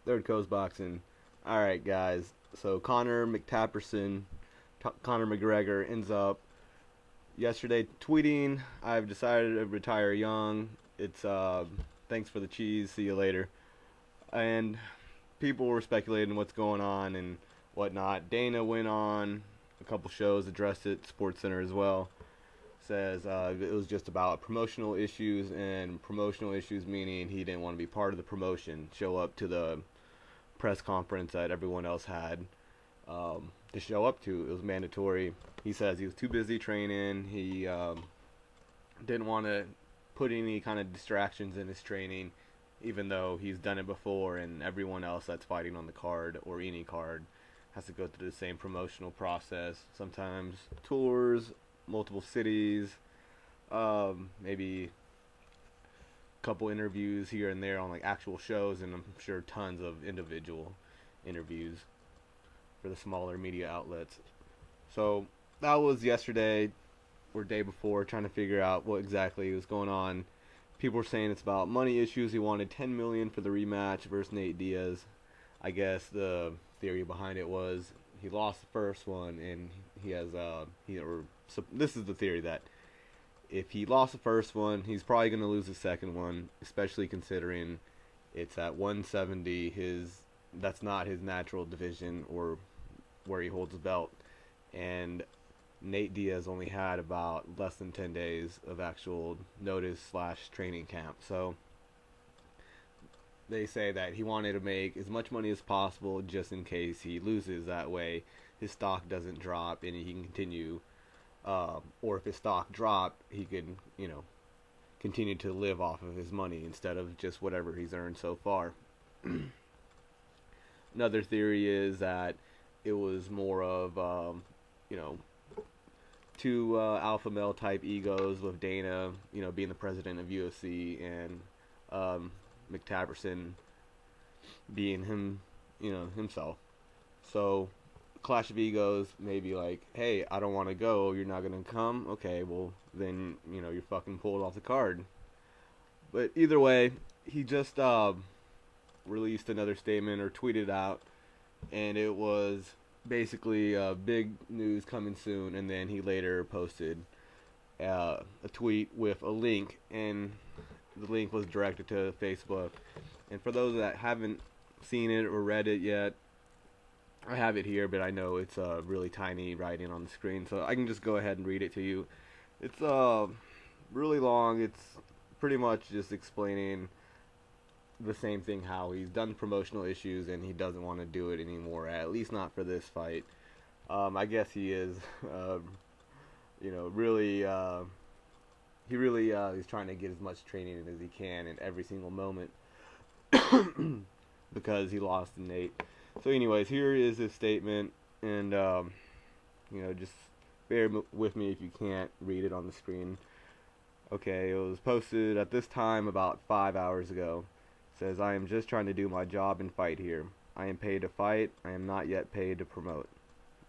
Third Coast Boxing. All right, guys. So Conor McGregor ends up yesterday tweeting, "I've decided to retire young. It's thanks for the cheese. See you later." And people were speculating what's going on and whatnot. Dana went on a couple shows, addressed it, Sports Center as well. Says it was just about promotional issues, and promotional issues meaning he didn't want to be part of the promotion, show up to the press conference that everyone else had to show up to. It was mandatory. He says he was too busy training. He didn't want to put any kind of distractions in his training, even though he's done it before, and everyone else that's fighting on the card or any card has to go through the same promotional process. Sometimes tours, multiple cities, maybe a couple interviews here and there on like actual shows, and I'm sure tons of individual interviews for the smaller media outlets. So that was yesterday or day before, trying to figure out what exactly was going on. People were saying it's about money issues. He wanted 10 million for the rematch versus Nate Diaz. I guess the theory behind it was he lost the first one, and he has so this is the theory that if he lost the first one, he's probably going to lose the second one, especially considering it's at 170. That's not his natural division or where he holds the belt, and Nate Diaz only had about less than 10 days of actual notice / training camp. So they say that he wanted to make as much money as possible just in case he loses. That way his stock doesn't drop and he can continue. Or if his stock dropped, he could, continue to live off of his money instead of just whatever he's earned so far. Another theory is that it was more of, two alpha male type egos with Dana, being the president of UFC, and McTaverson being himself. So, clash of egos, maybe like, hey, I don't want to go, you're not going to come? Okay, well, then, you're fucking pulled off the card. But either way, he just released another statement or tweeted out, and it was basically big news coming soon, and then he later posted a tweet with a link, and the link was directed to Facebook. And for those that haven't seen it or read it yet, I have it here, but I know it's really tiny writing on the screen, so I can just go ahead and read it to you. It's really long. It's pretty much just explaining the same thing, how he's done promotional issues and he doesn't want to do it anymore, at least not for this fight. I guess he is, really, he really is trying to get as much training in as he can in every single moment because he lost to Nate. So anyways, here is his statement, and, just bear with me if you can't read it on the screen. Okay, it was posted at this time about 5 hours ago. Says, I am just trying to do my job and fight here. I am paid to fight. I am not yet paid to promote.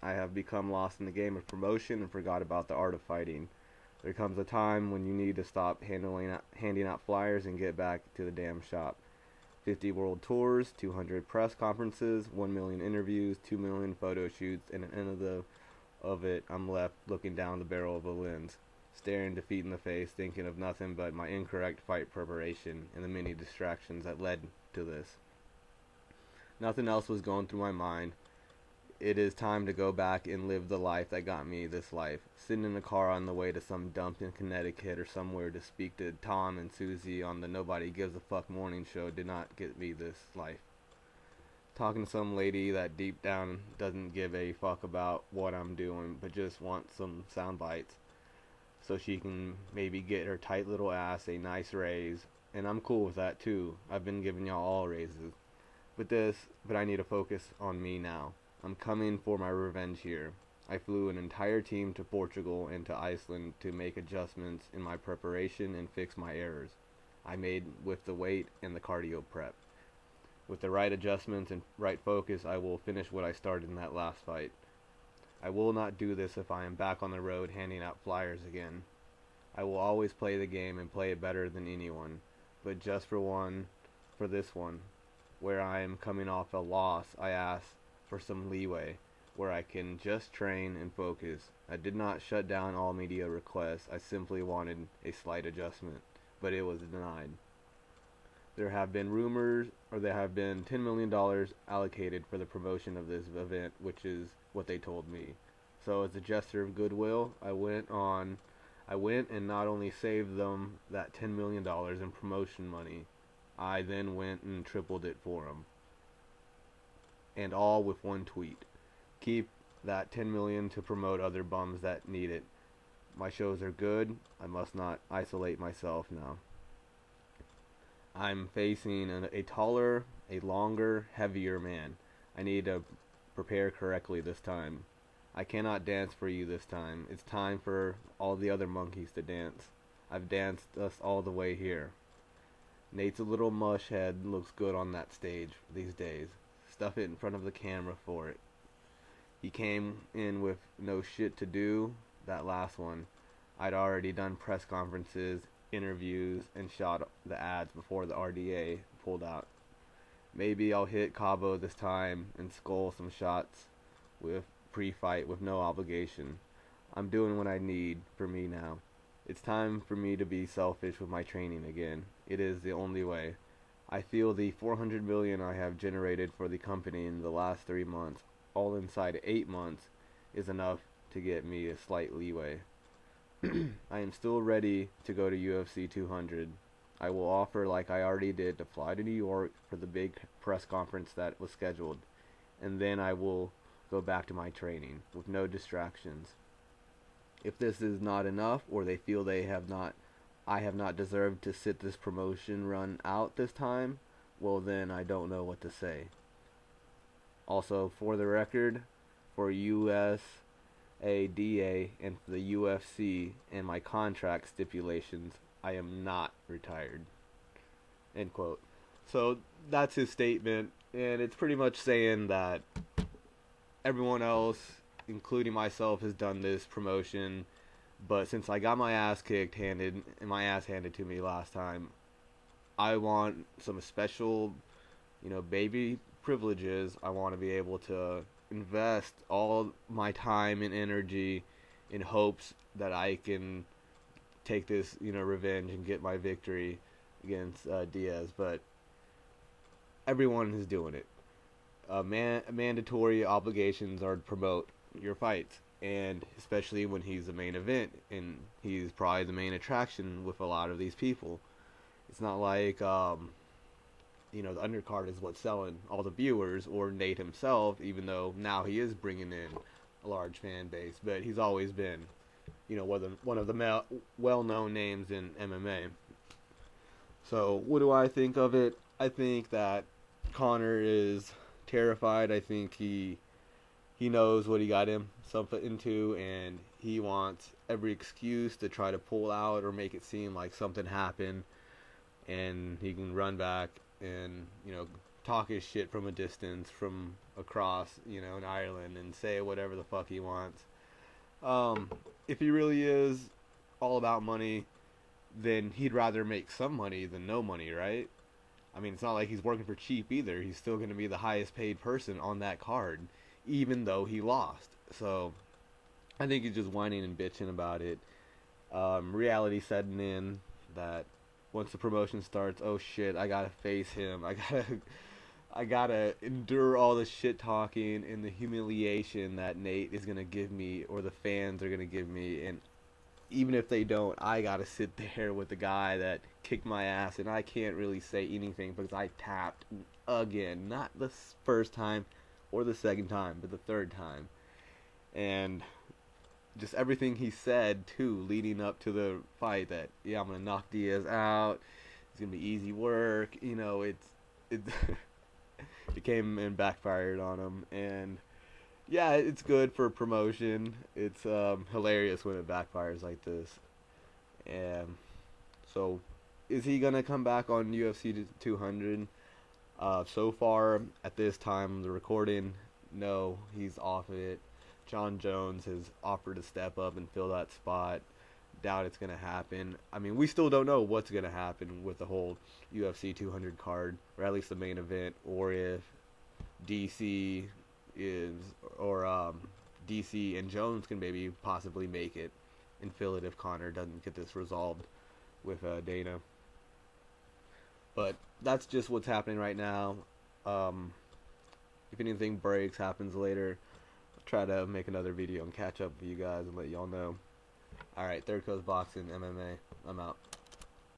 I have become lost in the game of promotion and forgot about the art of fighting. There comes a time when you need to stop handing out flyers and get back to the damn shop. 50 world tours, 200 press conferences, 1 million interviews, 2 million photo shoots, and at the end of it, I'm left looking down the barrel of a lens, staring defeat in the face, thinking of nothing but my incorrect fight preparation and the many distractions that led to this. Nothing else was going through my mind. It is time to go back and live the life that got me this life. Sitting in a car on the way to some dump in Connecticut or somewhere to speak to Tom and Susie on the Nobody Gives a Fuck morning show did not get me this life. Talking to some lady that deep down doesn't give a fuck about what I'm doing, but just wants some sound bites so she can maybe get her tight little ass a nice raise, and I'm cool with that too. I've been giving y'all all raises. But I need to focus on me now. I'm coming for my revenge here. I flew an entire team to Portugal and to Iceland to make adjustments in my preparation and fix my errors I made with the weight and the cardio prep. With the right adjustments and right focus, I will finish what I started in that last fight. I will not do this if I am back on the road handing out flyers again. I will always play the game and play it better than anyone, but just for this one, where I am coming off a loss, I ask for some leeway, where I can just train and focus. I did not shut down all media requests. I simply wanted a slight adjustment, but it was denied. There have been rumors, or there have been $10 million allocated for the promotion of this event, which is what they told me. So as a gesture of goodwill, I went and not only saved them that $10 million in promotion money, I then went and tripled it for them. And all with one tweet. Keep that 10 million to promote other bums that need it. My shows are good. I must not isolate myself now. I'm facing a taller, a longer, heavier man. I need to prepare correctly this time. I cannot dance for you this time. It's time for all the other monkeys to dance. I've danced us all the way here. Nate's a little mush head looks good on that stage these days. Stuff it in front of the camera for it. He came in with no shit to do, that last one. I'd already done press conferences, interviews, and shot the ads before the RDA pulled out. Maybe I'll hit Cabo this time and skull some shots with pre-fight with no obligation. I'm doing what I need for me now. It's time for me to be selfish with my training again. It is the only way. I feel the 400 million I have generated for the company in the last 3 months, all inside 8 months, is enough to get me a slight leeway. I am still ready to go to UFC 200. I will offer, like I already did, to fly to New York for the big press conference that was scheduled, and then I will go back to my training with no distractions. If this is not enough, or they feel I have not deserved to sit this promotion run out this time, well then I don't know what to say. Also, for the record, for USADA and for the UFC and my contract stipulations, I am not retired. End quote. So that's his statement, and it's pretty much saying that everyone else, including myself, has done this promotion, but since I got my ass handed to me last time, I want some special, baby privileges. I want to be able to invest all my time and energy in hopes that I can take this, revenge and get my victory against Diaz. But everyone is doing it. Mandatory obligations are to promote your fights, and especially when he's the main event, and he's probably the main attraction with a lot of these people. It's not like the undercard is what's selling all the viewers, or Nate himself, even though now he is bringing in a large fan base, but he's always been, one of the well-known names in MMA. So what do I think of it? I think that Conor is terrified. I think he knows what he got himself into, and he wants every excuse to try to pull out or make it seem like something happened, and he can run back and talk his shit from a distance, from across in Ireland, and say whatever the fuck he wants. If he really is all about money, then he'd rather make some money than no money, right? I mean, it's not like he's working for cheap either. He's still going to be the highest paid person on that card, even though he lost. So I think he's just whining and bitching about it. Reality setting in that once the promotion starts, oh shit, I gotta face him. I gotta endure all the shit talking and the humiliation that Nate is gonna give me, or the fans are gonna give me, and even if they don't, I gotta sit there with the guy that kicked my ass, and I can't really say anything because I tapped again. Not the first time or the second time, but the third time. And just everything he said, too, leading up to the fight, that, yeah, I'm gonna knock Diaz out, it's gonna be easy work, it came and backfired on him. And yeah, it's good for promotion. It's hilarious when it backfires like this. And so, is he gonna come back on UFC 200? So far, at this time of the recording, no, he's off of it. John Jones has offered to step up and fill that spot, doubt it's gonna happen. I mean, we still don't know what's gonna happen with the whole UFC 200 card, or at least the main event, or if DC is, or DC and Jones can maybe possibly make it and fill it if Conor doesn't get this resolved with Dana. But that's just what's happening right now. If anything breaks, happens later, I'll try to make another video and catch up with you guys and let y'all know. Alright, Third Coast Boxing, MMA. I'm out.